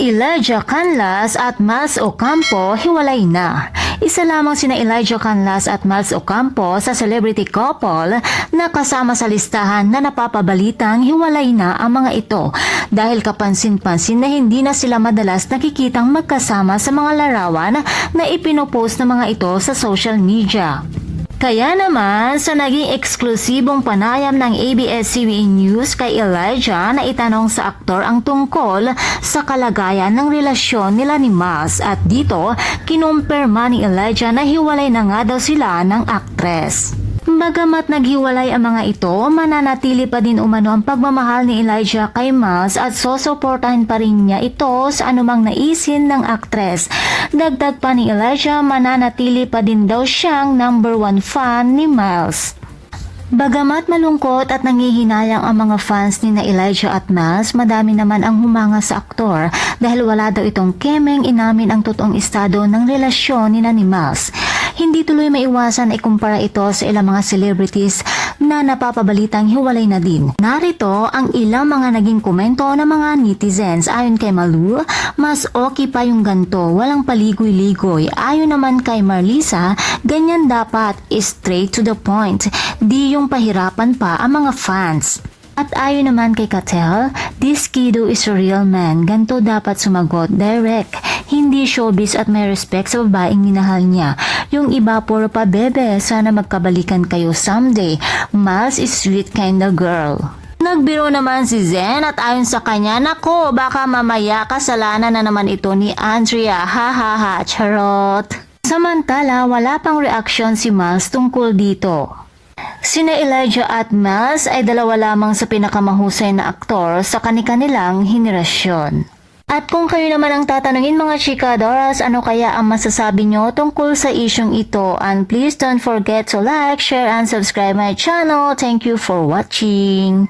Elijah Canlas at Miles Ocampo hiwalay na. Isa lamang sina Elijah Canlas at Miles Ocampo sa celebrity couple na kasama sa listahan na napapabalitang hiwalay na ang mga ito dahil kapansin-pansin na hindi na sila madalas nakikitang magkasama sa mga larawan na ipinopost ng mga ito sa social media. Kaya naman, sa naging eksklusibong panayam ng ABS-CBN News kay Elijah na itanong sa aktor ang tungkol sa kalagayan ng relasyon nila ni Miles at dito, kinumpirma ni Elijah na hiwalay na nga daw sila ng aktres. Bagamat naghiwalay ang mga ito, mananatili pa din umano ang pagmamahal ni Elijah kay Miles at susuportahan pa rin niya ito sa anumang naisin ng aktres. Dagdag pa ni Elijah, mananatili pa din daw siyang #1 fan ni Miles. Bagamat malungkot at nangihinayang ang mga fans ni na Elijah at Miles, madami naman ang humanga sa aktor dahil wala daw itong kemeng inamin ang totoong estado ng relasyon ni Miles. Hindi tuloy maiwasan na ikumpara ito sa ilang mga celebrities na napapabalitang hiwalay na din. Narito ang ilang mga naging komento ng mga netizens. Ayon kay Malu, mas okay pa yung ganto, walang paligoy-ligoy. Ayon naman kay Marlisa, ganyan dapat, straight to the point, di yung pahirapan pa ang mga fans. At ayon naman kay Katel, this kiddo is a real man, ganto dapat sumagot, direct, hindi showbiz at may respect sa babaeng minahal niya. Yung iba puro pa bebe, sana magkabalikan kayo someday. Miles is sweet kinda girl. Nagbiro naman si Zen at ayon sa kanya, nako baka mamaya kasalanan na naman ito ni Andrea, hahaha, charot. Samantala wala pang reaksyon si Miles tungkol dito. Sina Elijah at Miles ay dalawa lamang sa pinakamahusay na aktor sa kani-kanilang henerasyon. At kung kayo naman ang tatanungin mga chikadoras, ano kaya ang masasabi nyo tungkol sa isyong ito? And please don't forget to like, share, and subscribe my channel. Thank you for watching.